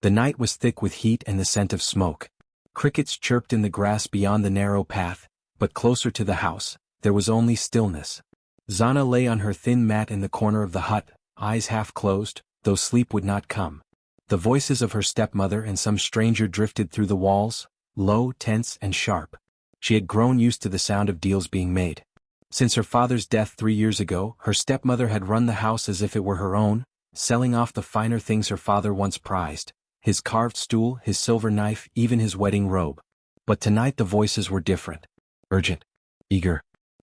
The night was thick with heat and the scent of smoke. Crickets chirped in the grass beyond the narrow path, but closer to the house, there was only stillness. Zana lay on her thin mat in the corner of the hut, eyes half closed, though sleep would not come. The voices of her stepmother and some stranger drifted through the walls, low, tense, and sharp. She had grown used to the sound of deals being made. Since her father's death 3 years ago, her stepmother had run the house as if it were her own, selling off the finer things her father once prized: his carved stool, his silver knife, even his wedding robe. But tonight the voices were different. Urgent. Eager.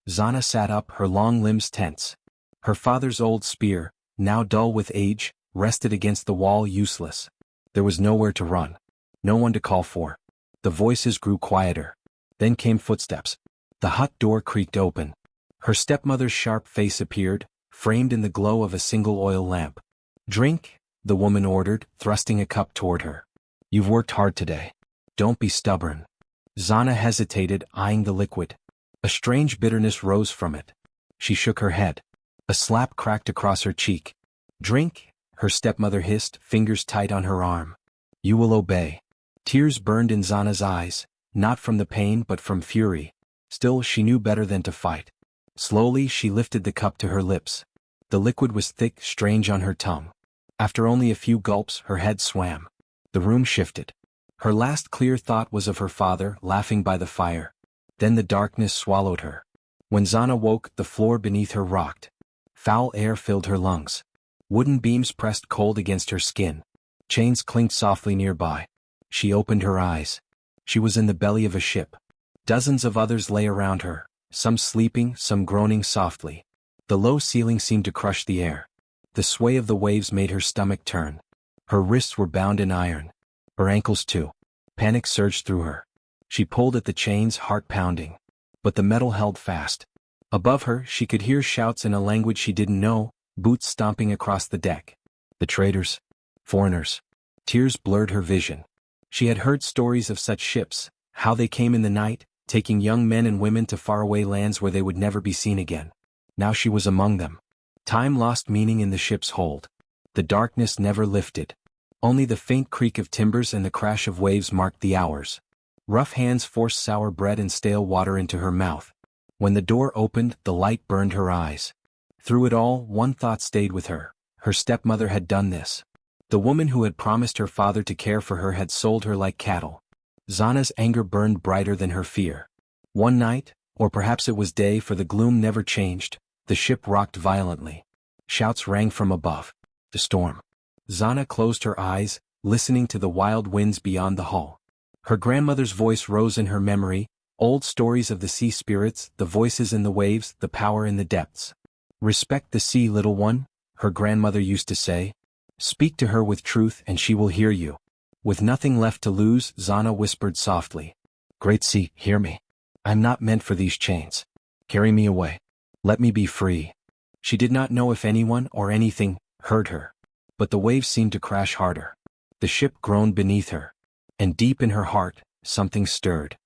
Zana sat up, her long limbs tense. Her father's old spear, now dull with age, rested against the wall, useless. There was nowhere to run. No one to call for. The voices grew quieter. Then came footsteps. The hut door creaked open. Her stepmother's sharp face appeared, framed in the glow of a single oil lamp. "Drink," the woman ordered, thrusting a cup toward her. "You've worked hard today. Don't be stubborn." Zana hesitated, eyeing the liquid. A strange bitterness rose from it. She shook her head. A slap cracked across her cheek. "Drink," her stepmother hissed, fingers tight on her arm. "You will obey." Tears burned in Zana's eyes, not from the pain but from fury. Still, she knew better than to fight. Slowly she lifted the cup to her lips. The liquid was thick, strange on her tongue. After only a few gulps, her head swam. The room shifted. Her last clear thought was of her father, laughing by the fire. Then the darkness swallowed her. When Zana woke, the floor beneath her rocked. Foul air filled her lungs. Wooden beams pressed cold against her skin. Chains clinked softly nearby. She opened her eyes. She was in the belly of a ship. Dozens of others lay around her, some sleeping, some groaning softly. The low ceiling seemed to crush the air. The sway of the waves made her stomach turn. Her wrists were bound in iron. Her ankles too. Panic surged through her. She pulled at the chains, heart pounding. But the metal held fast. Above her, she could hear shouts in a language she didn't know, boots stomping across the deck. The traders. Foreigners. Tears blurred her vision. She had heard stories of such ships, how they came in the night, taking young men and women to faraway lands where they would never be seen again. Now she was among them. Time lost meaning in the ship's hold. The darkness never lifted. Only the faint creak of timbers and the crash of waves marked the hours. Rough hands forced sour bread and stale water into her mouth. When the door opened, the light burned her eyes. Through it all, one thought stayed with her. Her stepmother had done this. The woman who had promised her father to care for her had sold her like cattle. Zana's anger burned brighter than her fear. One night, or perhaps it was day, for the gloom never changed, the ship rocked violently. Shouts rang from above. The storm. Zana closed her eyes, listening to the wild winds beyond the hull. Her grandmother's voice rose in her memory, old stories of the sea spirits, the voices in the waves, the power in the depths. "Respect the sea, little one," her grandmother used to say. "Speak to her with truth and she will hear you." With nothing left to lose, Zana whispered softly. "Great sea, hear me. I'm not meant for these chains. Carry me away. Let me be free." She did not know if anyone or anything heard her. But the waves seemed to crash harder. The ship groaned beneath her. And deep in her heart, something stirred.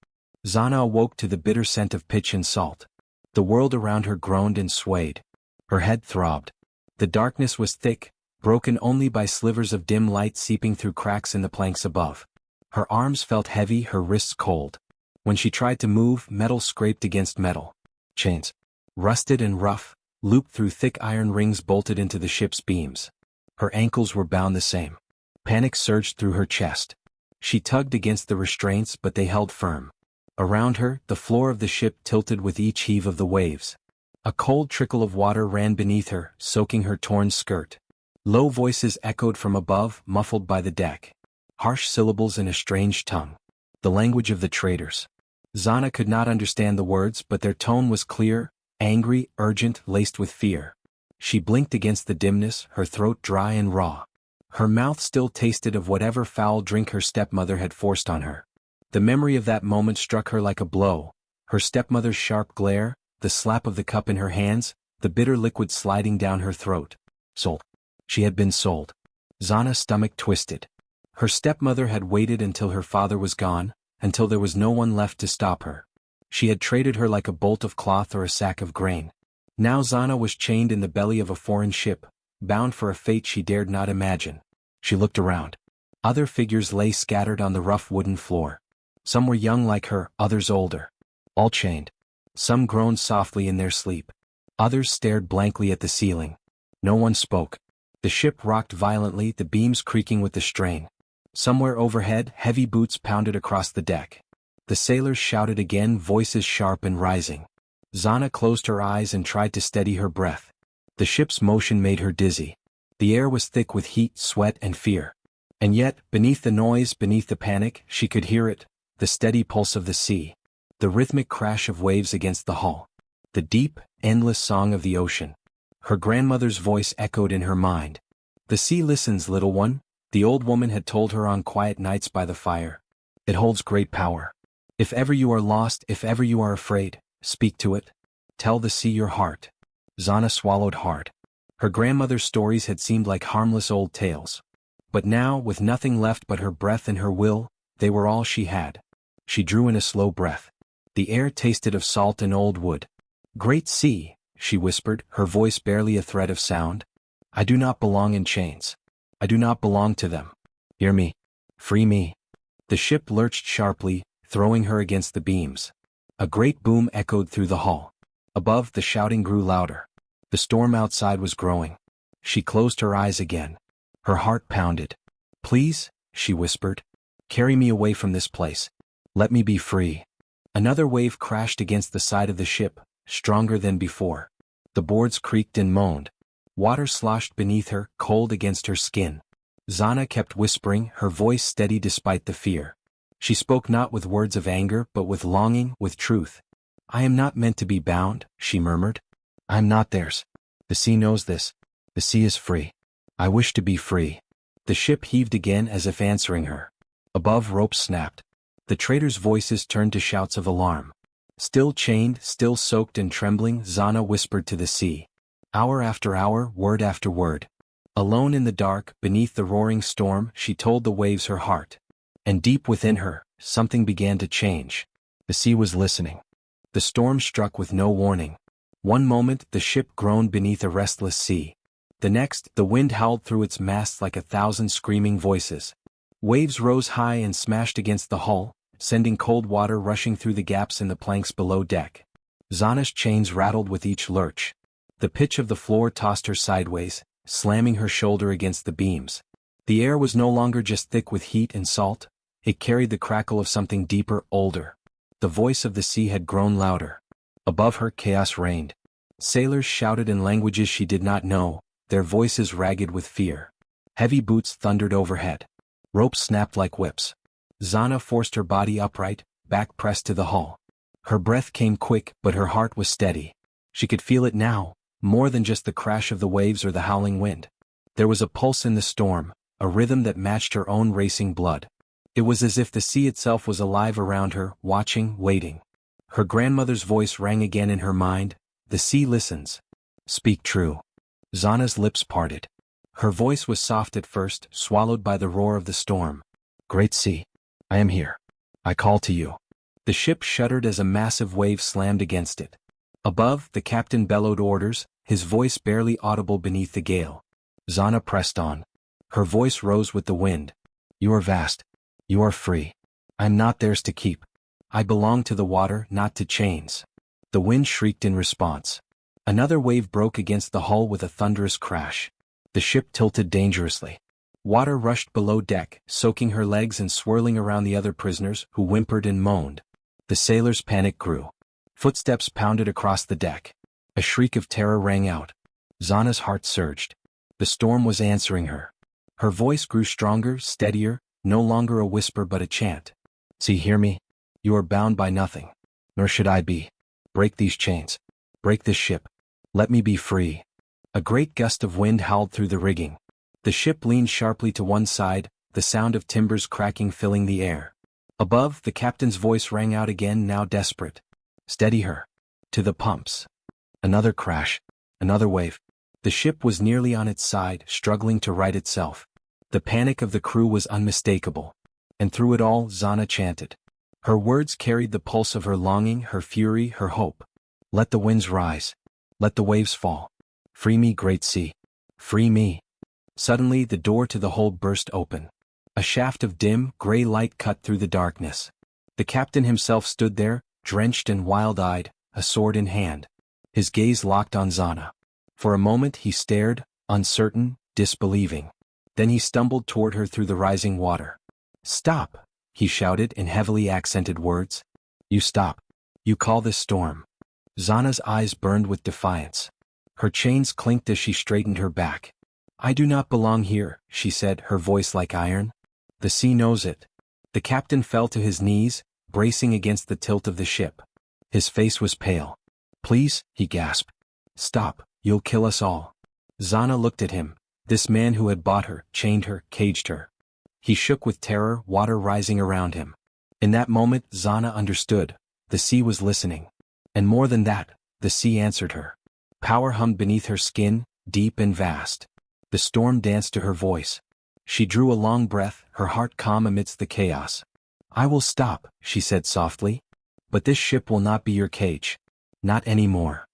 Zana awoke to the bitter scent of pitch and salt. The world around her groaned and swayed. Her head throbbed. The darkness was thick, broken only by slivers of dim light seeping through cracks in the planks above. Her arms felt heavy, her wrists cold. When she tried to move, metal scraped against metal. Chains. Rusted and rough, looped through thick iron rings bolted into the ship's beams. Her ankles were bound the same. Panic surged through her chest. She tugged against the restraints, but they held firm. Around her, the floor of the ship tilted with each heave of the waves. A cold trickle of water ran beneath her, soaking her torn skirt. Low voices echoed from above, muffled by the deck. Harsh syllables in a strange tongue. The language of the traders. Zana could not understand the words, but their tone was clear, angry, urgent, laced with fear. She blinked against the dimness, her throat dry and raw. Her mouth still tasted of whatever foul drink her stepmother had forced on her. The memory of that moment struck her like a blow. Her stepmother's sharp glare, the slap of the cup in her hands, the bitter liquid sliding down her throat. Sold. She had been sold. Zana's stomach twisted. Her stepmother had waited until her father was gone, until there was no one left to stop her. She had traded her like a bolt of cloth or a sack of grain. Now Zana was chained in the belly of a foreign ship, bound for a fate she dared not imagine. She looked around. Other figures lay scattered on the rough wooden floor. Some were young like her, others older. All chained. Some groaned softly in their sleep. Others stared blankly at the ceiling. No one spoke. The ship rocked violently, the beams creaking with the strain. Somewhere overhead, heavy boots pounded across the deck. The sailors shouted again, voices sharp and rising. Zana closed her eyes and tried to steady her breath. The ship's motion made her dizzy. The air was thick with heat, sweat, and fear. And yet, beneath the noise, beneath the panic, she could hear it, the steady pulse of the sea. The rhythmic crash of waves against the hull. The deep, endless song of the ocean. Her grandmother's voice echoed in her mind. "The sea listens, little one," the old woman had told her on quiet nights by the fire. "It holds great power. If ever you are lost, if ever you are afraid, speak to it. Tell the sea your heart." Zana swallowed hard. Her grandmother's stories had seemed like harmless old tales. But now, with nothing left but her breath and her will, they were all she had. She drew in a slow breath. The air tasted of salt and old wood. "Great sea," she whispered, her voice barely a thread of sound. "I do not belong in chains. I do not belong to them. Hear me. Free me." The ship lurched sharply, throwing her against the beams. A great boom echoed through the hull. Above, the shouting grew louder. The storm outside was growing. She closed her eyes again. Her heart pounded. "Please," she whispered. "Carry me away from this place. Let me be free." Another wave crashed against the side of the ship, stronger than before. The boards creaked and moaned. Water sloshed beneath her, cold against her skin. Zana kept whispering, her voice steady despite the fear. She spoke not with words of anger but with longing, with truth. "I am not meant to be bound," she murmured. "I am not theirs. The sea knows this. The sea is free. I wish to be free." The ship heaved again as if answering her. Above, ropes snapped. The traders' voices turned to shouts of alarm. Still chained, still soaked and trembling, Zana whispered to the sea. Hour after hour, word after word. Alone in the dark, beneath the roaring storm, she told the waves her heart. And deep within her, something began to change. The sea was listening. The storm struck with no warning. One moment, the ship groaned beneath a restless sea. The next, the wind howled through its masts like 1,000 screaming voices. Waves rose high and smashed against the hull, sending cold water rushing through the gaps in the planks below deck. Zana's chains rattled with each lurch. The pitch of the floor tossed her sideways, slamming her shoulder against the beams. The air was no longer just thick with heat and salt, it carried the crackle of something deeper, older. The voice of the sea had grown louder. Above her, chaos reigned. Sailors shouted in languages she did not know, their voices ragged with fear. Heavy boots thundered overhead. Ropes snapped like whips. Zana forced her body upright, back pressed to the hull. Her breath came quick, but her heart was steady. She could feel it now, more than just the crash of the waves or the howling wind. There was a pulse in the storm, a rhythm that matched her own racing blood. It was as if the sea itself was alive around her, watching, waiting. Her grandmother's voice rang again in her mind. "The sea listens. Speak true." Zana's lips parted. Her voice was soft at first, swallowed by the roar of the storm. "Great sea, I am here. I call to you." The ship shuddered as a massive wave slammed against it. Above, the captain bellowed orders, his voice barely audible beneath the gale. Zana pressed on. Her voice rose with the wind. "You are vast. You are free. I am not theirs to keep. I belong to the water, not to chains." The wind shrieked in response. Another wave broke against the hull with a thunderous crash. The ship tilted dangerously. Water rushed below deck, soaking her legs and swirling around the other prisoners, who whimpered and moaned. The sailors' panic grew. Footsteps pounded across the deck. A shriek of terror rang out. Zana's heart surged. The storm was answering her. Her voice grew stronger, steadier, no longer a whisper but a chant. "See, hear me. You are bound by nothing. Nor should I be. Break these chains. Break this ship. Let me be free." A great gust of wind howled through the rigging. The ship leaned sharply to one side, the sound of timbers cracking filling the air. Above, the captain's voice rang out again, now desperate. "Steady her. To the pumps." Another crash. Another wave. The ship was nearly on its side, struggling to right itself. The panic of the crew was unmistakable. And through it all, Zana chanted. Her words carried the pulse of her longing, her fury, her hope. "Let the winds rise. Let the waves fall. Free me, great sea. Free me." Suddenly, the door to the hold burst open. A shaft of dim, gray light cut through the darkness. The captain himself stood there, drenched and wild-eyed, a sword in hand. His gaze locked on Zana. For a moment he stared, uncertain, disbelieving. Then he stumbled toward her through the rising water. "Stop!" he shouted in heavily accented words. "You stop. You call this storm." Zana's eyes burned with defiance. Her chains clinked as she straightened her back. "I do not belong here," she said, her voice like iron. "The sea knows it." The captain fell to his knees, bracing against the tilt of the ship. His face was pale. "Please," he gasped. "Stop, you'll kill us all." Zana looked at him, this man who had bought her, chained her, caged her. He shook with terror, water rising around him. In that moment Zana understood. The sea was listening. And more than that, the sea answered her. Power hummed beneath her skin, deep and vast. The storm danced to her voice. She drew a long breath, her heart calm amidst the chaos. "I will stop," she said softly. "But this ship will not be your cage. Not anymore."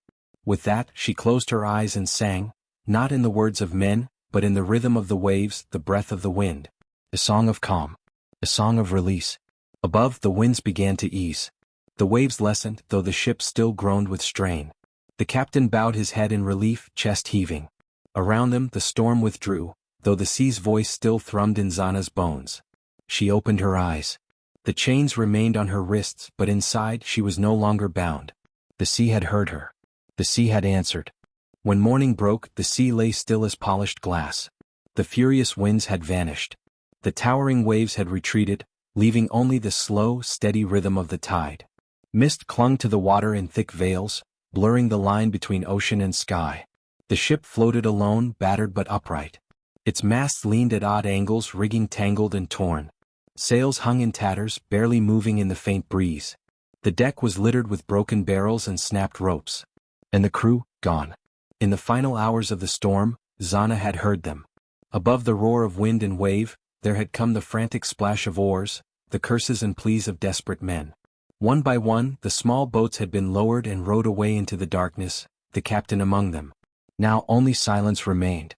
With that, she closed her eyes and sang, not in the words of men, but in the rhythm of the waves, the breath of the wind. A song of calm. A song of release. Above, the winds began to ease. The waves lessened, though the ship still groaned with strain. The captain bowed his head in relief, chest heaving. Around them, the storm withdrew, though the sea's voice still thrummed in Zana's bones. She opened her eyes. The chains remained on her wrists, but inside she was no longer bound. The sea had heard her. The sea had answered. When morning broke, the sea lay still as polished glass. The furious winds had vanished. The towering waves had retreated, leaving only the slow, steady rhythm of the tide. Mist clung to the water in thick veils, blurring the line between ocean and sky. The ship floated alone, battered but upright. Its masts leaned at odd angles, rigging tangled and torn. Sails hung in tatters, barely moving in the faint breeze. The deck was littered with broken barrels and snapped ropes. And the crew, gone. In the final hours of the storm, Zana had heard them. Above the roar of wind and wave, there had come the frantic splash of oars, the curses and pleas of desperate men. One by one, the small boats had been lowered and rowed away into the darkness, the captain among them. Now only silence remained.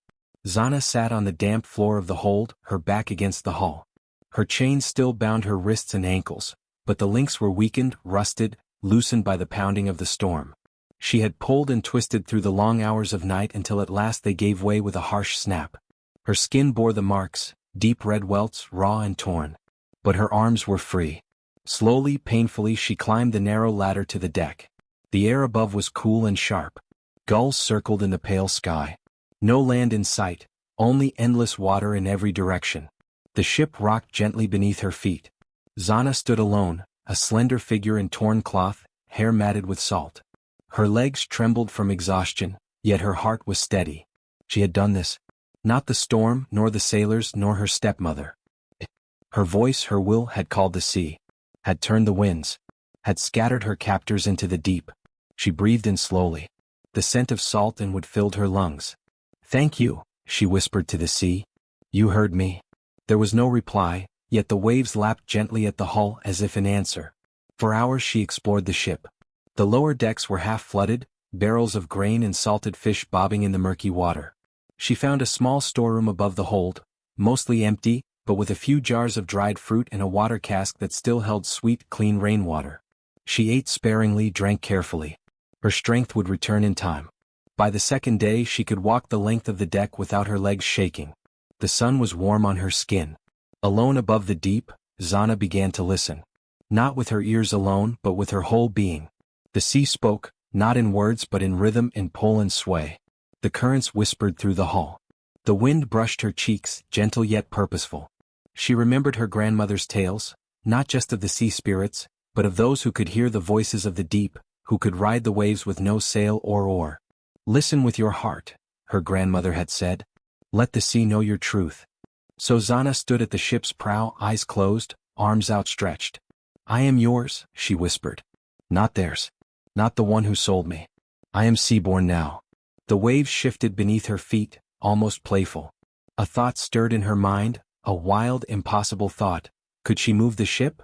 Zana sat on the damp floor of the hold, her back against the hull. Her chains still bound her wrists and ankles, but the links were weakened, rusted, loosened by the pounding of the storm. She had pulled and twisted through the long hours of night until at last they gave way with a harsh snap. Her skin bore the marks, deep red welts, raw and torn. But her arms were free. Slowly, painfully she climbed the narrow ladder to the deck. The air above was cool and sharp. Gulls circled in the pale sky. No land in sight, only endless water in every direction. The ship rocked gently beneath her feet. Zana stood alone, a slender figure in torn cloth, hair matted with salt. Her legs trembled from exhaustion, yet her heart was steady. She had done this. Not the storm, nor the sailors, nor her stepmother. Her voice, her will, had called the sea, had turned the winds, had scattered her captors into the deep. She breathed in slowly. The scent of salt and wood filled her lungs. "Thank you," she whispered to the sea. "You heard me." There was no reply, yet the waves lapped gently at the hull as if in answer. For hours she explored the ship. The lower decks were half flooded, barrels of grain and salted fish bobbing in the murky water. She found a small storeroom above the hold, mostly empty, but with a few jars of dried fruit and a water cask that still held sweet, clean rainwater. She ate sparingly, drank carefully. Her strength would return in time. By the second day she could walk the length of the deck without her legs shaking. The sun was warm on her skin. Alone above the deep, Zana began to listen. Not with her ears alone, but with her whole being. The sea spoke, not in words but in rhythm, in pull and sway. The currents whispered through the hull. The wind brushed her cheeks, gentle yet purposeful. She remembered her grandmother's tales, not just of the sea spirits, but of those who could hear the voices of the deep, who could ride the waves with no sail or oar. "Listen with your heart," her grandmother had said. "Let the sea know your truth." So Zana stood at the ship's prow, eyes closed, arms outstretched. "I am yours," she whispered. "Not theirs. Not the one who sold me. I am seaborne now." The waves shifted beneath her feet, almost playful. A thought stirred in her mind, a wild, impossible thought. Could she move the ship?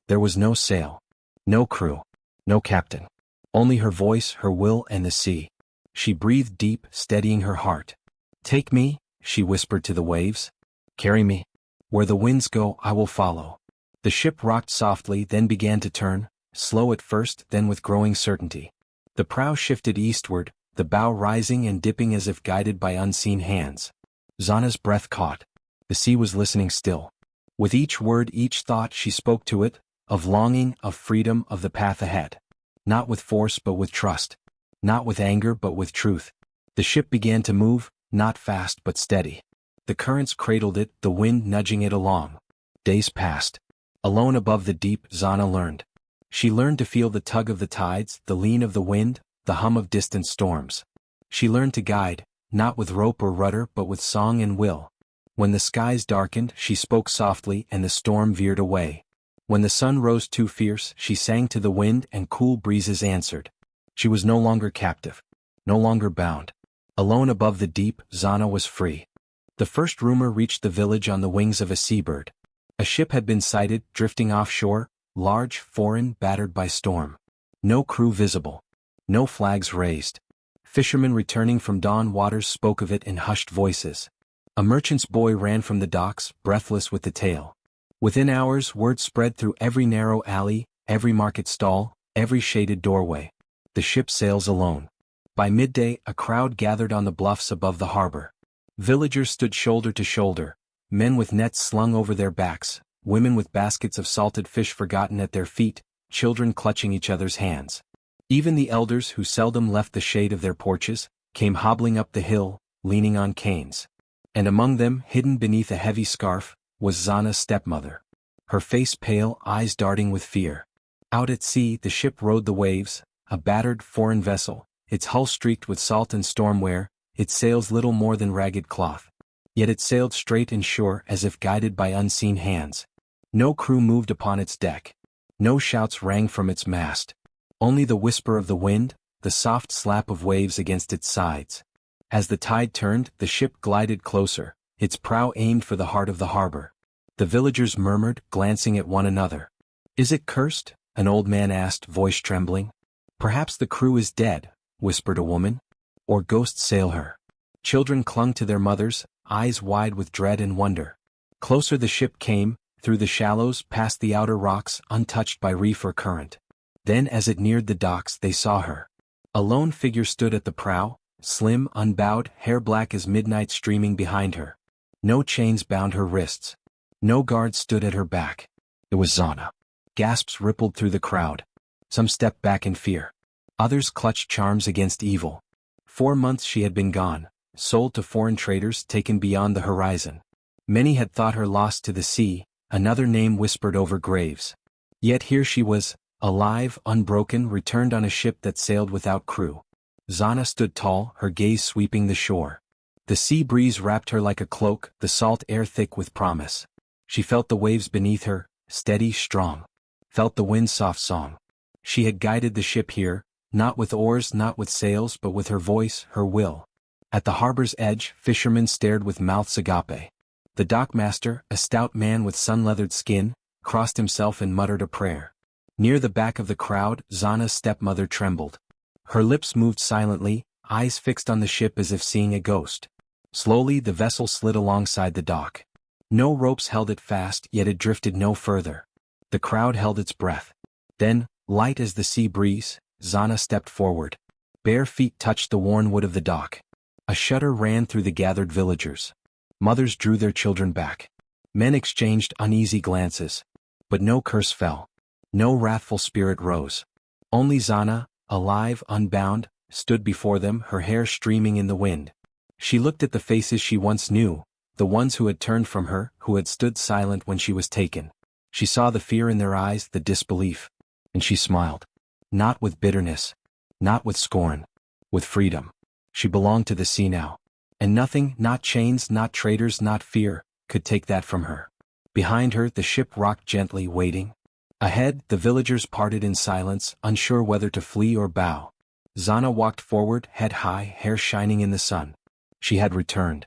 There was no sail. No crew. No captain. Only her voice, her will, and the sea. She breathed deep, steadying her heart. "Take me," she whispered to the waves. "Carry me. Where the winds go, I will follow. The ship rocked softly, then began to turn, slow at first, then with growing certainty. The prow shifted eastward, the bow rising and dipping as if guided by unseen hands. Zana's breath caught. The sea was listening still. With each word, each thought, she spoke to it, of longing, of freedom, of the path ahead. Not with force but with trust. Not with anger but with truth. The ship began to move, not fast but steady. The currents cradled it, the wind nudging it along. Days passed. Alone above the deep, Zana learned. She learned to feel the tug of the tides, the lean of the wind, the hum of distant storms. She learned to guide, not with rope or rudder but with song and will. When the skies darkened, she spoke softly and the storm veered away. When the sun rose too fierce, she sang to the wind and cool breezes answered. She was no longer captive. No longer bound. Alone above the deep, Zana was free. The first rumor reached the village on the wings of a seabird. A ship had been sighted, drifting offshore, large, foreign, battered by storm. No crew visible. No flags raised. Fishermen returning from dawn waters spoke of it in hushed voices. A merchant's boy ran from the docks, breathless with the tale. Within hours, word spread through every narrow alley, every market stall, every shaded doorway. The ship sails alone. By midday, a crowd gathered on the bluffs above the harbor. Villagers stood shoulder to shoulder, men with nets slung over their backs, women with baskets of salted fish forgotten at their feet, children clutching each other's hands. Even the elders who seldom left the shade of their porches, came hobbling up the hill, leaning on canes. And among them, hidden beneath a heavy scarf, was Zana's stepmother. Her face pale, eyes darting with fear. Out at sea, the ship rode the waves, a battered, foreign vessel, its hull streaked with salt and storm wear, its sails little more than ragged cloth. Yet it sailed straight and sure as if guided by unseen hands. No crew moved upon its deck. No shouts rang from its mast. Only the whisper of the wind, the soft slap of waves against its sides. As the tide turned, the ship glided closer, its prow aimed for the heart of the harbor. The villagers murmured, glancing at one another. "Is it cursed?" an old man asked, voice trembling. "Perhaps the crew is dead," whispered a woman. "Or ghosts sail her." Children clung to their mothers, eyes wide with dread and wonder. Closer the ship came, through the shallows, past the outer rocks, untouched by reef or current. Then as it neared the docks, they saw her. A lone figure stood at the prow, slim, unbowed, hair black as midnight streaming behind her. No chains bound her wrists. No guards stood at her back. It was Zana. Gasps rippled through the crowd. Some stepped back in fear. Others clutched charms against evil. 4 months she had been gone, sold to foreign traders, taken beyond the horizon. Many had thought her lost to the sea, another name whispered over graves. Yet here she was, alive, unbroken, returned on a ship that sailed without crew. Zana stood tall, her gaze sweeping the shore. The sea breeze wrapped her like a cloak, the salt air thick with promise. She felt the waves beneath her, steady, strong. Felt the wind's soft song. She had guided the ship here, not with oars, not with sails, but with her voice, her will. At the harbor's edge, fishermen stared with mouths agape. The dockmaster, a stout man with sun-leathered skin, crossed himself and muttered a prayer. Near the back of the crowd, Zana's stepmother trembled. Her lips moved silently, eyes fixed on the ship as if seeing a ghost. Slowly the vessel slid alongside the dock. No ropes held it fast, yet it drifted no further. The crowd held its breath. Then, light as the sea breeze, Zana stepped forward. Bare feet touched the worn wood of the dock. A shudder ran through the gathered villagers. Mothers drew their children back. Men exchanged uneasy glances. But no curse fell. No wrathful spirit rose. Only Zana, alive, unbound, stood before them, her hair streaming in the wind. She looked at the faces she once knew, the ones who had turned from her, who had stood silent when she was taken. She saw the fear in their eyes, the disbelief. And she smiled. Not with bitterness. Not with scorn. With freedom. She belonged to the sea now. And nothing, not chains, not traders, not fear, could take that from her. Behind her, the ship rocked gently, waiting. Ahead, the villagers parted in silence, unsure whether to flee or bow. Zana walked forward, head high, hair shining in the sun. She had returned.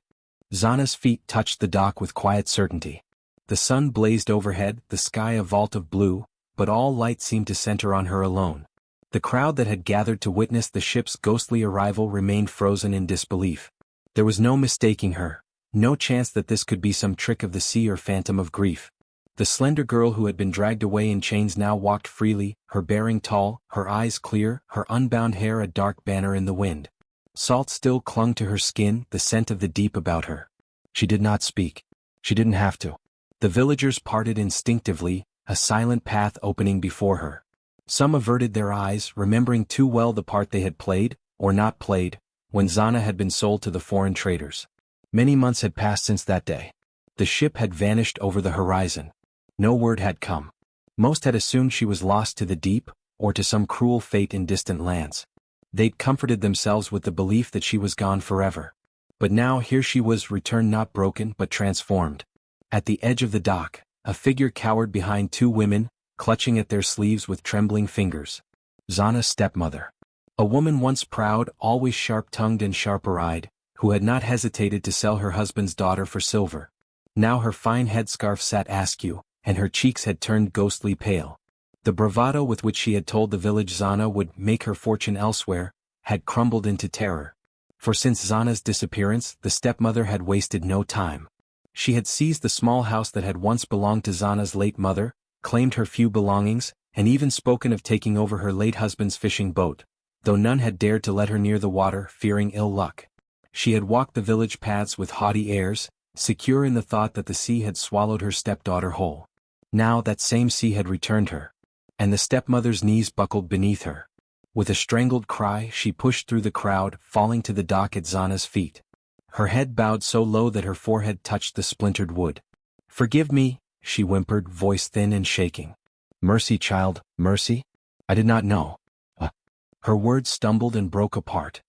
Zana's feet touched the dock with quiet certainty. The sun blazed overhead, the sky a vault of blue, but all light seemed to center on her alone. The crowd that had gathered to witness the ship's ghostly arrival remained frozen in disbelief. There was no mistaking her, No chance that this could be some trick of the sea or phantom of grief. The slender girl who had been dragged away in chains now walked freely, her bearing tall, her eyes clear, her unbound hair a dark banner in the wind. Salt still clung to her skin, the scent of the deep about her. She did not speak. She didn't have to. The villagers parted instinctively, a silent path opening before her. Some averted their eyes, remembering too well the part they had played, or not played, when Zana had been sold to the foreign traders. Many months had passed since that day. The ship had vanished over the horizon. No word had come. Most had assumed she was lost to the deep, or to some cruel fate in distant lands. They'd comforted themselves with the belief that she was gone forever. But now here she was, returned not broken but transformed. At the edge of the dock, a figure cowered behind two women, clutching at their sleeves with trembling fingers. Zana's stepmother. A woman once proud, always sharp-tongued and sharper-eyed, who had not hesitated to sell her husband's daughter for silver. Now her fine headscarf sat askew, and her cheeks had turned ghostly pale. The bravado with which she had told the village Zana would make her fortune elsewhere, had crumbled into terror. For since Zana's disappearance, the stepmother had wasted no time. She had seized the small house that had once belonged to Zana's late mother, claimed her few belongings, and even spoken of taking over her late husband's fishing boat, though none had dared to let her near the water, fearing ill luck. She had walked the village paths with haughty airs, secure in the thought that the sea had swallowed her stepdaughter whole. Now that same sea had returned her, and the stepmother's knees buckled beneath her. With a strangled cry she pushed through the crowd, falling to the dock at Zana's feet. Her head bowed so low that her forehead touched the splintered wood. "Forgive me," she whimpered, voice thin and shaking. "Mercy, child, mercy? I did not know." Her words stumbled and broke apart.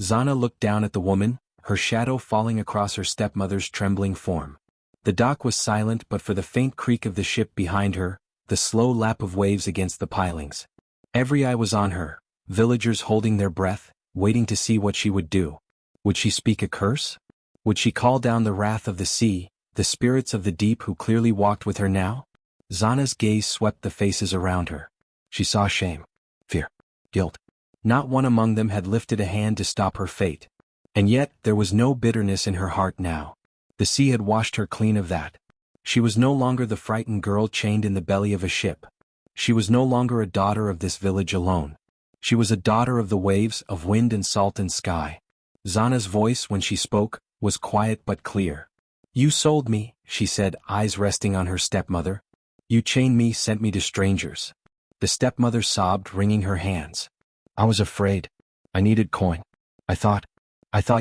Zana looked down at the woman, her shadow falling across her stepmother's trembling form. The dock was silent but for the faint creak of the ship behind her, the slow lap of waves against the pilings. Every eye was on her, villagers holding their breath, waiting to see what she would do. Would she speak a curse? Would she call down the wrath of the sea, the spirits of the deep who clearly walked with her now? Zana's gaze swept the faces around her. She saw shame, fear, guilt. Not one among them had lifted a hand to stop her fate. And yet there was no bitterness in her heart now. The sea had washed her clean of that. She was no longer the frightened girl chained in the belly of a ship. She was no longer a daughter of this village alone. She was a daughter of the waves, of wind and salt and sky. Zana's voice, when she spoke, was quiet but clear. "You sold me," she said, eyes resting on her stepmother. "You chained me, sent me to strangers." The stepmother sobbed, wringing her hands. "I was afraid. I needed coin. I thought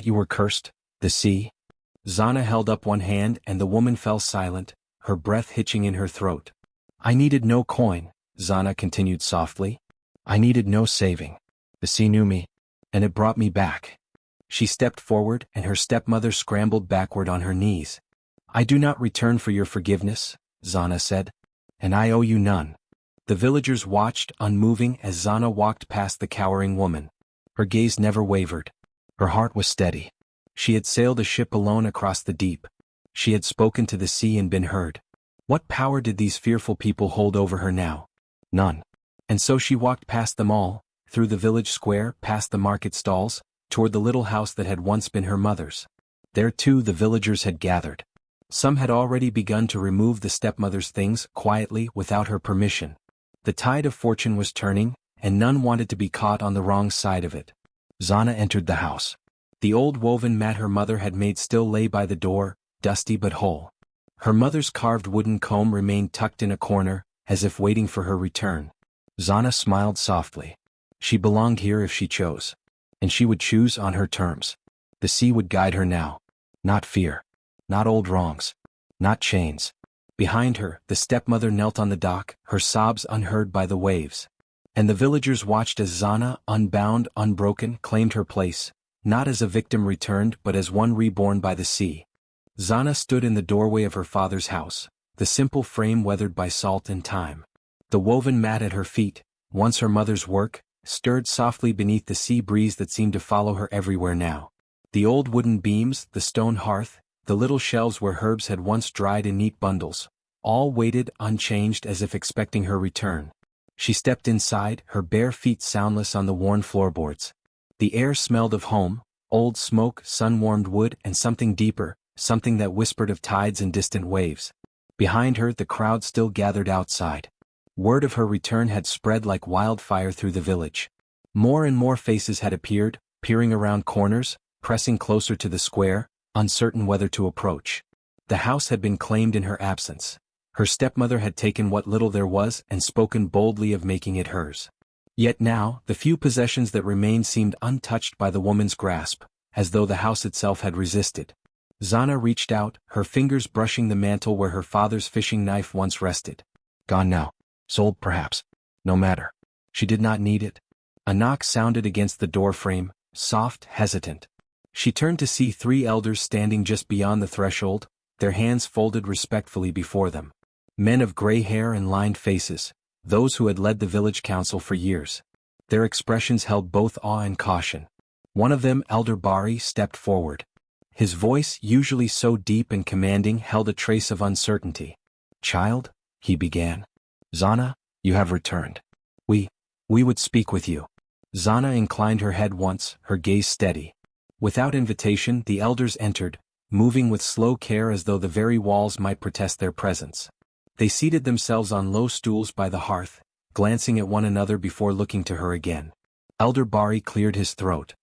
you were cursed, the sea." Zana held up one hand and the woman fell silent, her breath hitching in her throat. "I needed no coin," Zana continued softly. "I needed no saving. The sea knew me, and it brought me back." She stepped forward and her stepmother scrambled backward on her knees. "I do not return for your forgiveness," Zana said, "and I owe you none." The villagers watched, unmoving, as Zana walked past the cowering woman. Her gaze never wavered. Her heart was steady. She had sailed a ship alone across the deep. She had spoken to the sea and been heard. What power did these fearful people hold over her now? None. And so she walked past them all, through the village square, past the market stalls, toward the little house that had once been her mother's. There too the villagers had gathered. Some had already begun to remove the stepmother's things, quietly, without her permission. The tide of fortune was turning, and none wanted to be caught on the wrong side of it. Zana entered the house. The old woven mat her mother had made still lay by the door, dusty but whole. Her mother's carved wooden comb remained tucked in a corner, as if waiting for her return. Zana smiled softly. She belonged here if she chose. And she would choose on her terms. The sea would guide her now. Not fear. Not old wrongs. Not chains. Behind her, the stepmother knelt on the dock, her sobs unheard by the waves. And the villagers watched as Zana, unbound, unbroken, claimed her place, not as a victim returned but as one reborn by the sea. Zana stood in the doorway of her father's house, the simple frame weathered by salt and time. The woven mat at her feet, once her mother's work, stirred softly beneath the sea breeze that seemed to follow her everywhere now. The old wooden beams, the stone hearth, the little shelves where herbs had once dried in neat bundles, all waited unchanged as if expecting her return. She stepped inside, her bare feet soundless on the worn floorboards. The air smelled of home, old smoke, sun-warmed wood, and something deeper, something that whispered of tides and distant waves. Behind her, the crowd still gathered outside. Word of her return had spread like wildfire through the village. More and more faces had appeared, peering around corners, pressing closer to the square, uncertain whether to approach. The house had been claimed in her absence. Her stepmother had taken what little there was and spoken boldly of making it hers. Yet now, the few possessions that remained seemed untouched by the woman's grasp, as though the house itself had resisted. Zana reached out, her fingers brushing the mantle where her father's fishing knife once rested. Gone now. Sold perhaps. No matter. She did not need it. A knock sounded against the door frame, soft, hesitant. She turned to see 3 elders standing just beyond the threshold, their hands folded respectfully before them. Men of gray hair and lined faces, those who had led the village council for years. Their expressions held both awe and caution. One of them, Elder Bari, stepped forward. His voice, usually so deep and commanding, held a trace of uncertainty. "Child," he began. "Zana, you have returned. We would speak with you." Zana inclined her head once, her gaze steady. Without invitation, the elders entered, moving with slow care as though the very walls might protest their presence. They seated themselves on low stools by the hearth, glancing at one another before looking to her again. Elder Bari cleared his throat.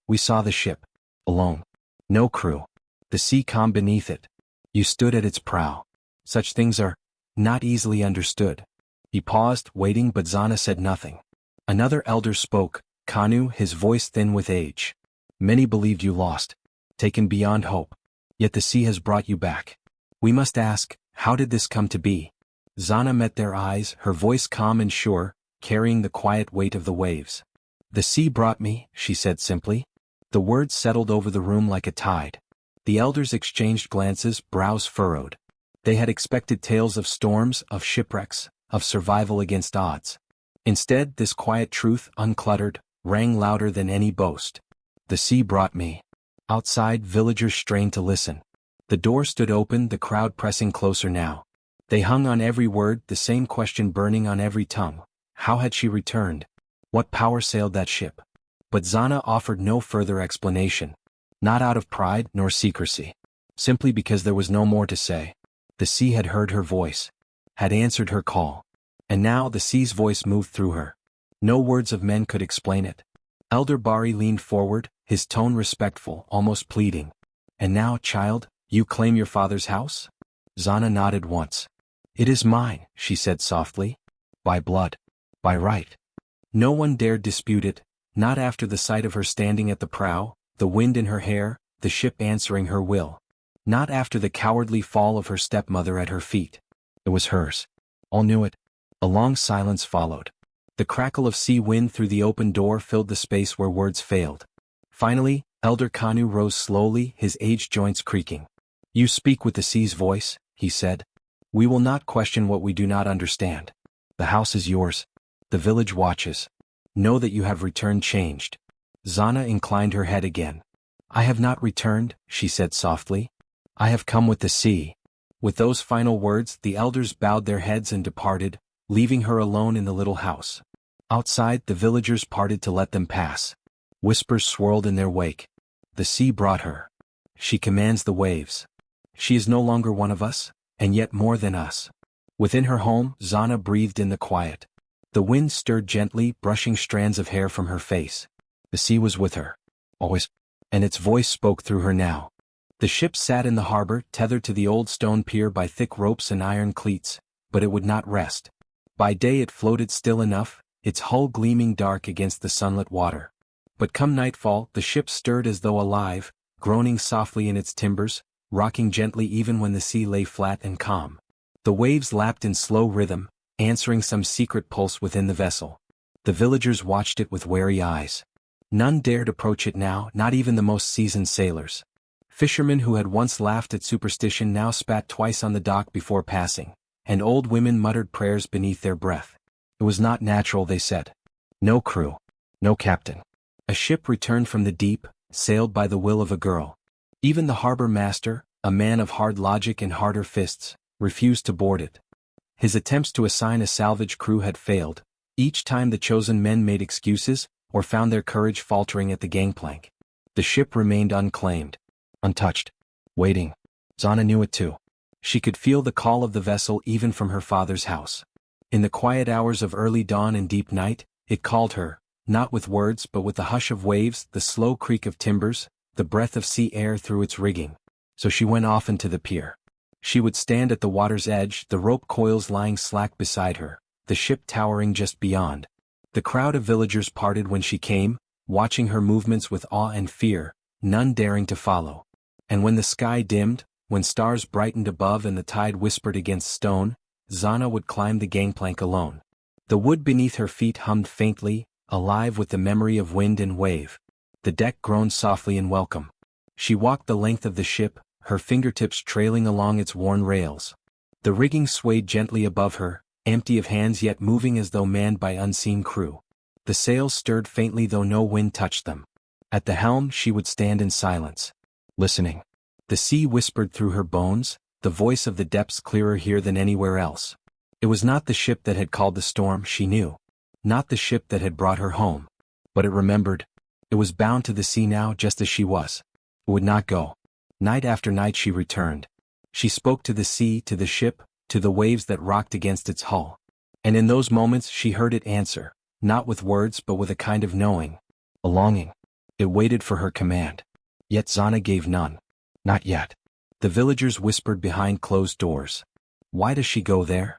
We saw the ship. Alone. No crew. The sea calm beneath it. You stood at its prow. Such things are not easily understood." He paused, waiting, but Zana said nothing. Another elder spoke, Kanu, his voice thin with age. "Many believed you lost. Taken beyond hope. Yet the sea has brought you back. We must ask, how did this come to be?" Zana met their eyes, her voice calm and sure, carrying the quiet weight of the waves. "The sea brought me," she said simply. The words settled over the room like a tide. The elders exchanged glances, brows furrowed. They had expected tales of storms, of shipwrecks, of survival against odds. Instead, this quiet truth, uncluttered, rang louder than any boast. "The sea brought me." Outside, villagers strained to listen. The door stood open, the crowd pressing closer now. They hung on every word, the same question burning on every tongue. How had she returned? What power sailed that ship? But Zana offered no further explanation. Not out of pride nor secrecy. Simply because there was no more to say. The sea had heard her voice. Had answered her call. And now the sea's voice moved through her. No words of men could explain it. Elder Bari leaned forward, his tone respectful, almost pleading. "And now, child, you claim your father's house?" Zana nodded once. "It is mine," she said softly. "By blood. By right." No one dared dispute it, not after the sight of her standing at the prow, the wind in her hair, the ship answering her will. Not after the cowardly fall of her stepmother at her feet. It was hers. All knew it. A long silence followed. The crackle of sea wind through the open door filled the space where words failed. Finally, Elder Kanu rose slowly, his aged joints creaking. "You speak with the sea's voice," he said. "We will not question what we do not understand. The house is yours. The village watches. Know that you have returned changed." Zana inclined her head again. "I have not returned," she said softly. "I have come with the sea." With those final words, the elders bowed their heads and departed, leaving her alone in the little house. Outside, the villagers parted to let them pass. Whispers swirled in their wake. "The sea brought her. She commands the waves. She is no longer one of us, and yet more than us." Within her home, Zana breathed in the quiet. The wind stirred gently, brushing strands of hair from her face. The sea was with her. Always. And its voice spoke through her now. The ship sat in the harbor, tethered to the old stone pier by thick ropes and iron cleats, but it would not rest. By day it floated still enough, its hull gleaming dark against the sunlit water. But come nightfall, the ship stirred as though alive, groaning softly in its timbers, rocking gently even when the sea lay flat and calm. The waves lapped in slow rhythm, answering some secret pulse within the vessel. The villagers watched it with wary eyes. None dared approach it now, not even the most seasoned sailors. Fishermen who had once laughed at superstition now spat twice on the dock before passing, and old women muttered prayers beneath their breath. It was not natural, they said. No crew. No captain. A ship returned from the deep, sailed by the will of a girl. Even the harbor master, a man of hard logic and harder fists, refused to board it. His attempts to assign a salvage crew had failed. Each time the chosen men made excuses, or found their courage faltering at the gangplank. The ship remained unclaimed. Untouched. Waiting. Zana knew it too. She could feel the call of the vessel even from her father's house. In the quiet hours of early dawn and deep night, it called her, not with words but with the hush of waves, the slow creak of timbers, the breath of sea air through its rigging. So she went often to the pier. She would stand at the water's edge, the rope coils lying slack beside her, the ship towering just beyond. The crowd of villagers parted when she came, watching her movements with awe and fear, none daring to follow. And when the sky dimmed, when stars brightened above and the tide whispered against stone, Zana would climb the gangplank alone. The wood beneath her feet hummed faintly, alive with the memory of wind and wave. The deck groaned softly in welcome. She walked the length of the ship, her fingertips trailing along its worn rails. The rigging swayed gently above her, empty of hands yet moving as though manned by unseen crew. The sails stirred faintly though no wind touched them. At the helm she would stand in silence, listening. The sea whispered through her bones, the voice of the depths clearer here than anywhere else. It was not the ship that had called the storm, she knew. Not the ship that had brought her home. But it remembered. It was bound to the sea now just as she was. It would not go. Night after night she returned. She spoke to the sea, to the ship, to the waves that rocked against its hull. And in those moments she heard it answer, not with words but with a kind of knowing, a longing. It waited for her command. Yet Zana gave none. Not yet. The villagers whispered behind closed doors. Why does she go there?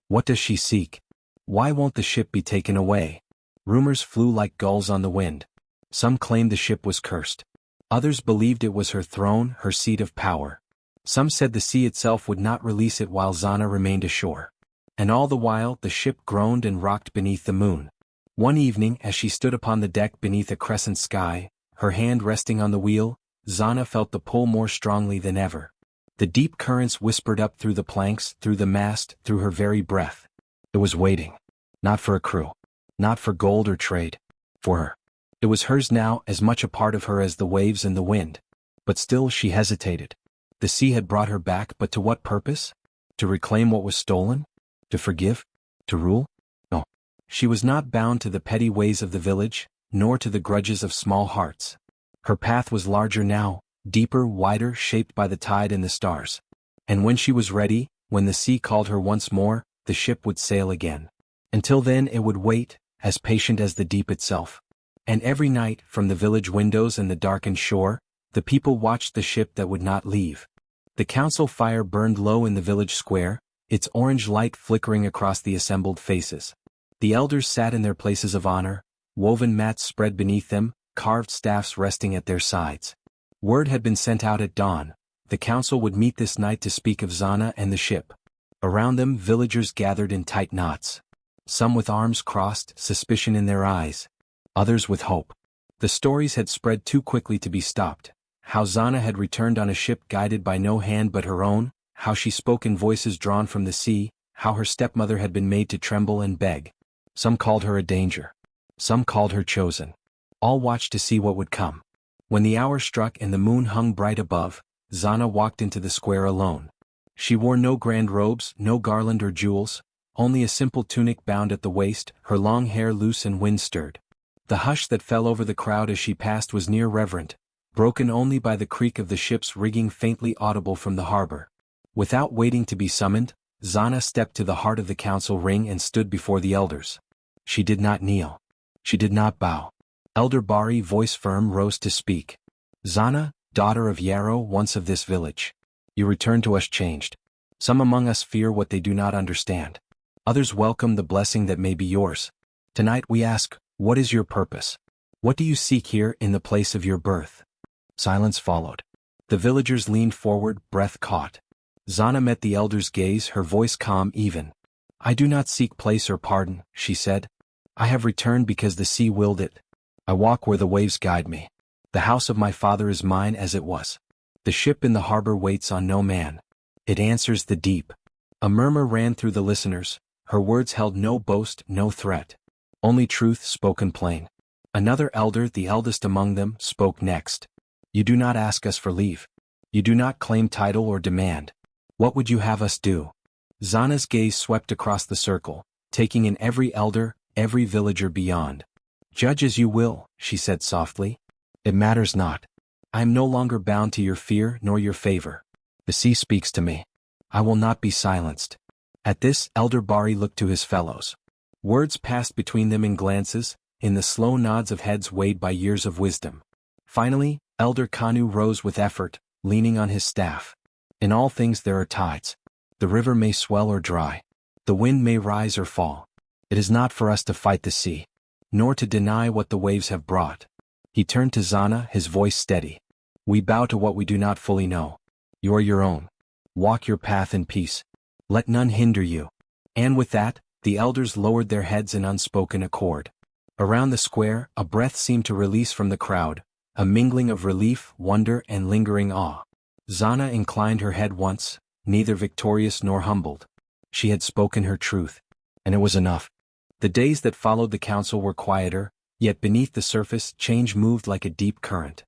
What does she seek? Why won't the ship be taken away? Rumors flew like gulls on the wind. Some claimed the ship was cursed. Others believed it was her throne, her seat of power. Some said the sea itself would not release it while Zana remained ashore. And all the while the ship groaned and rocked beneath the moon. One evening as she stood upon the deck beneath a crescent sky, her hand resting on the wheel, Zana felt the pull more strongly than ever. The deep currents whispered up through the planks, through the mast, through her very breath. It was waiting. Not for a crew. Not for gold or trade. For her. It was hers now, as much a part of her as the waves and the wind. But still she hesitated. The sea had brought her back, but to what purpose? To reclaim what was stolen? To forgive? To rule? No. She was not bound to the petty ways of the village, nor to the grudges of small hearts. Her path was larger now, deeper, wider, shaped by the tide and the stars. And when she was ready, when the sea called her once more, the ship would sail again. Until then it would wait, as patient as the deep itself. And every night, from the village windows and the darkened shore, the people watched the ship that would not leave. The council fire burned low in the village square, its orange light flickering across the assembled faces. The elders sat in their places of honor, woven mats spread beneath them, carved staffs resting at their sides. Word had been sent out at dawn. The council would meet this night to speak of Zana and the ship. Around them villagers gathered in tight knots. Some with arms crossed, suspicion in their eyes. Others with hope. The stories had spread too quickly to be stopped. How Zana had returned on a ship guided by no hand but her own, how she spoke in voices drawn from the sea, how her stepmother had been made to tremble and beg. Some called her a danger. Some called her chosen. All watched to see what would come. When the hour struck and the moon hung bright above, Zana walked into the square alone. She wore no grand robes, no garland or jewels, only a simple tunic bound at the waist, her long hair loose and wind-stirred. The hush that fell over the crowd as she passed was near reverent, broken only by the creak of the ship's rigging faintly audible from the harbor. Without waiting to be summoned, Zana stepped to the heart of the council ring and stood before the elders. She did not kneel. She did not bow. Elder Bari, voice firm, rose to speak. Zana, daughter of Yarrow, once of this village. You return to us changed. Some among us fear what they do not understand. Others welcome the blessing that may be yours. Tonight we ask, what is your purpose? What do you seek here in the place of your birth? Silence followed. The villagers leaned forward, breath caught. Zana met the elder's gaze, her voice calm even. I do not seek place or pardon, she said. I have returned because the sea willed it. I walk where the waves guide me. The house of my father is mine as it was. The ship in the harbor waits on no man. It answers the deep. A murmur ran through the listeners. Her words held no boast, no threat. Only truth spoken plain. Another elder, the eldest among them, spoke next. You do not ask us for leave. You do not claim title or demand. What would you have us do? Zana's gaze swept across the circle, taking in every elder, every villager beyond. Judge as you will, she said softly. It matters not. I am no longer bound to your fear nor your favor. The sea speaks to me. I will not be silenced." At this, Elder Bari looked to his fellows. Words passed between them in glances, in the slow nods of heads weighed by years of wisdom. Finally, Elder Kanu rose with effort, leaning on his staff. "In all things there are tides. The river may swell or dry. The wind may rise or fall. It is not for us to fight the sea, nor to deny what the waves have brought." He turned to Zana, his voice steady. "We bow to what we do not fully know. You are your own. Walk your path in peace. Let none hinder you." And with that, the elders lowered their heads in unspoken accord. Around the square, a breath seemed to release from the crowd, a mingling of relief, wonder, and lingering awe. Zana inclined her head once, neither victorious nor humbled. She had spoken her truth, and it was enough. The days that followed the council were quieter, yet beneath the surface change moved like a deep current.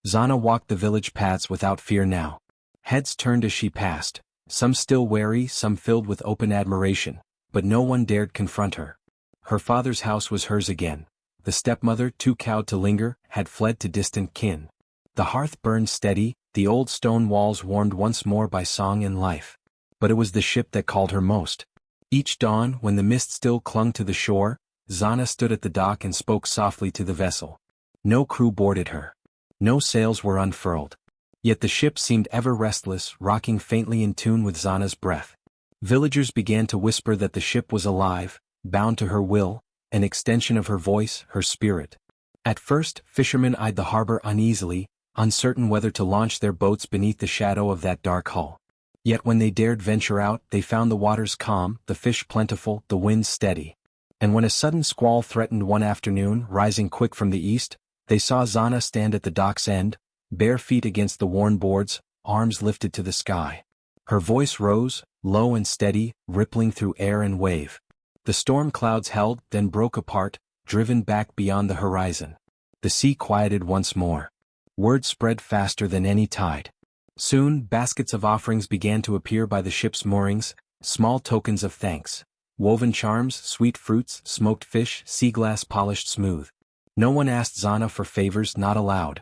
Zana walked the village paths without fear now. Heads turned as she passed, some still wary, some filled with open admiration, but no one dared confront her. Her father's house was hers again. The stepmother, too cowed to linger, had fled to distant kin. The hearth burned steady, the old stone walls warmed once more by song and life. But it was the ship that called her most. Each dawn, when the mist still clung to the shore, Zana stood at the dock and spoke softly to the vessel. No crew boarded her. No sails were unfurled. Yet the ship seemed ever restless, rocking faintly in tune with Zana's breath. Villagers began to whisper that the ship was alive, bound to her will, an extension of her voice, her spirit. At first, fishermen eyed the harbor uneasily, uncertain whether to launch their boats beneath the shadow of that dark hull. Yet when they dared venture out, they found the waters calm, the fish plentiful, the winds steady. And when a sudden squall threatened one afternoon, rising quick from the east, they saw Zana stand at the dock's end, bare feet against the worn boards, arms lifted to the sky. Her voice rose, low and steady, rippling through air and wave. The storm clouds held, then broke apart, driven back beyond the horizon. The sea quieted once more. Word spread faster than any tide. Soon, baskets of offerings began to appear by the ship's moorings, small tokens of thanks. Woven charms, sweet fruits, smoked fish, sea glass polished smooth. No one asked Zana for favors not allowed.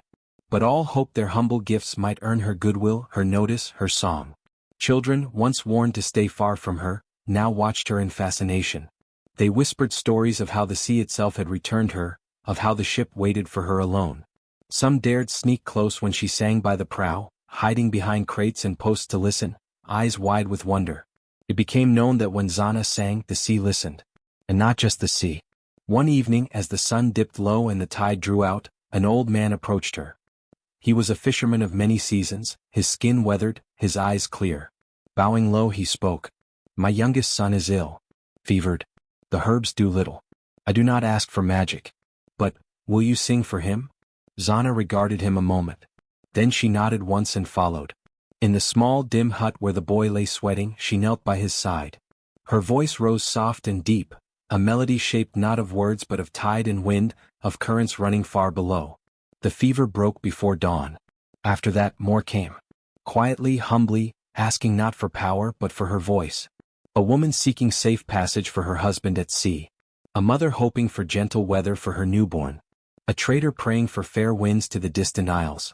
But all hoped their humble gifts might earn her goodwill, her notice, her song. Children, once warned to stay far from her, now watched her in fascination. They whispered stories of how the sea itself had returned her, of how the ship waited for her alone. Some dared sneak close when she sang by the prow, hiding behind crates and posts to listen, eyes wide with wonder. It became known that when Zana sang, the sea listened. And not just the sea. One evening, as the sun dipped low and the tide drew out, an old man approached her. He was a fisherman of many seasons, his skin weathered, his eyes clear. Bowing low he spoke. "My youngest son is ill. Fevered. The herbs do little. I do not ask for magic. But, will you sing for him?" Zana regarded him a moment. Then she nodded once and followed. In the small dim hut where the boy lay sweating, she knelt by his side. Her voice rose soft and deep, a melody shaped not of words but of tide and wind, of currents running far below. The fever broke before dawn. After that, more came. Quietly, humbly, asking not for power but for her voice. A woman seeking safe passage for her husband at sea. A mother hoping for gentle weather for her newborn. A trader praying for fair winds to the distant isles.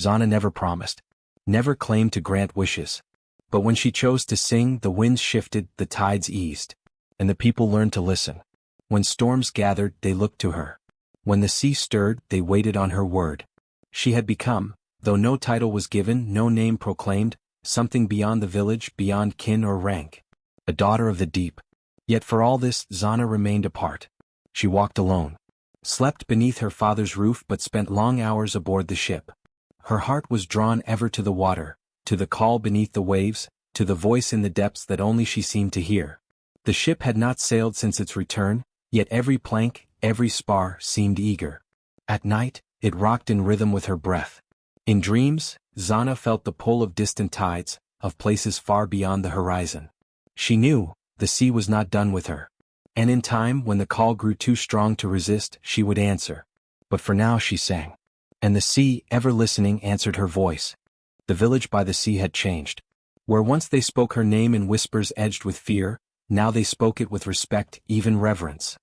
Zana never promised, never claimed to grant wishes. But when she chose to sing, the winds shifted, the tides eased. And the people learned to listen. When storms gathered, they looked to her. When the sea stirred, they waited on her word. She had become, though no title was given, no name proclaimed, something beyond the village, beyond kin or rank. A daughter of the deep. Yet for all this, Zana remained apart. She walked alone. Slept beneath her father's roof but spent long hours aboard the ship. Her heart was drawn ever to the water, to the call beneath the waves, to the voice in the depths that only she seemed to hear. The ship had not sailed since its return, yet every plank, every spar, seemed eager. At night, it rocked in rhythm with her breath. In dreams, Zana felt the pull of distant tides, of places far beyond the horizon. She knew, the sea was not done with her. And in time, when the call grew too strong to resist, she would answer. But for now she sang. And the sea, ever listening, answered her voice. The village by the sea had changed. Where once they spoke her name in whispers edged with fear, now they spoke it with respect, even reverence.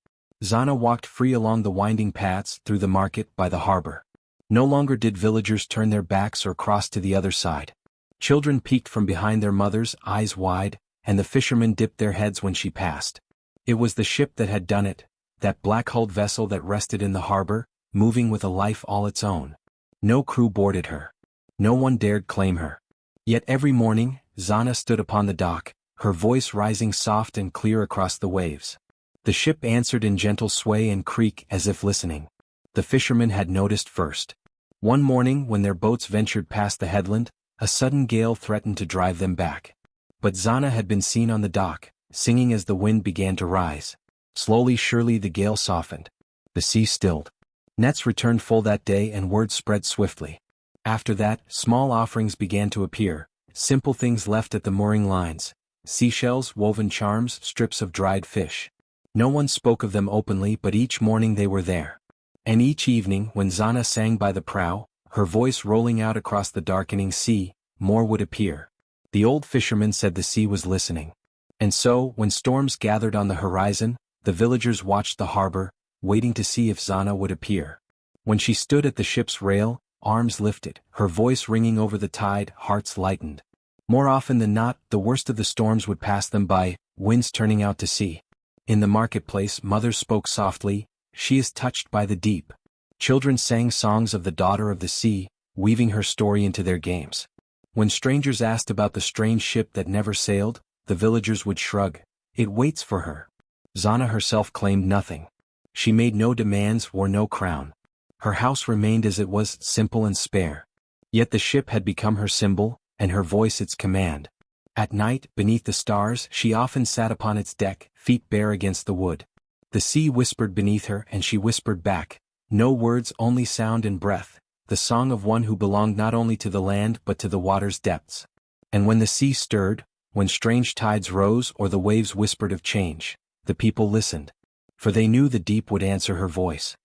Zana walked free along the winding paths, through the market, by the harbor. No longer did villagers turn their backs or cross to the other side. Children peeked from behind their mothers, eyes wide, and the fishermen dipped their heads when she passed. It was the ship that had done it, that black-hulled vessel that rested in the harbor, moving with a life all its own. No crew boarded her. No one dared claim her. Yet every morning, Zana stood upon the dock, her voice rising soft and clear across the waves. The ship answered in gentle sway and creak as if listening. The fishermen had noticed first. One morning when their boats ventured past the headland, a sudden gale threatened to drive them back. But Zana had been seen on the dock, singing as the wind began to rise. Slowly surely the gale softened. The sea stilled. Nets returned full that day and word spread swiftly. After that, small offerings began to appear, simple things left at the mooring lines. Seashells, woven charms, strips of dried fish. No one spoke of them openly, but each morning they were there. And each evening, when Zana sang by the prow, her voice rolling out across the darkening sea, more would appear. The old fisherman said the sea was listening. And so, when storms gathered on the horizon, the villagers watched the harbor, waiting to see if Zana would appear. When she stood at the ship's rail, arms lifted, her voice ringing over the tide, hearts lightened. More often than not, the worst of the storms would pass them by, winds turning out to sea. In the marketplace, mothers spoke softly, "She is touched by the deep." Children sang songs of the daughter of the sea, weaving her story into their games. When strangers asked about the strange ship that never sailed, the villagers would shrug. "It waits for her." Zana herself claimed nothing. She made no demands, wore no crown. Her house remained as it was, simple and spare. Yet the ship had become her symbol, and her voice its command. At night, beneath the stars, she often sat upon its deck, feet bare against the wood. The sea whispered beneath her, and she whispered back. No words, only sound and breath, the song of one who belonged not only to the land but to the water's depths. And when the sea stirred, when strange tides rose or the waves whispered of change, the people listened. For they knew the deep would answer her voice.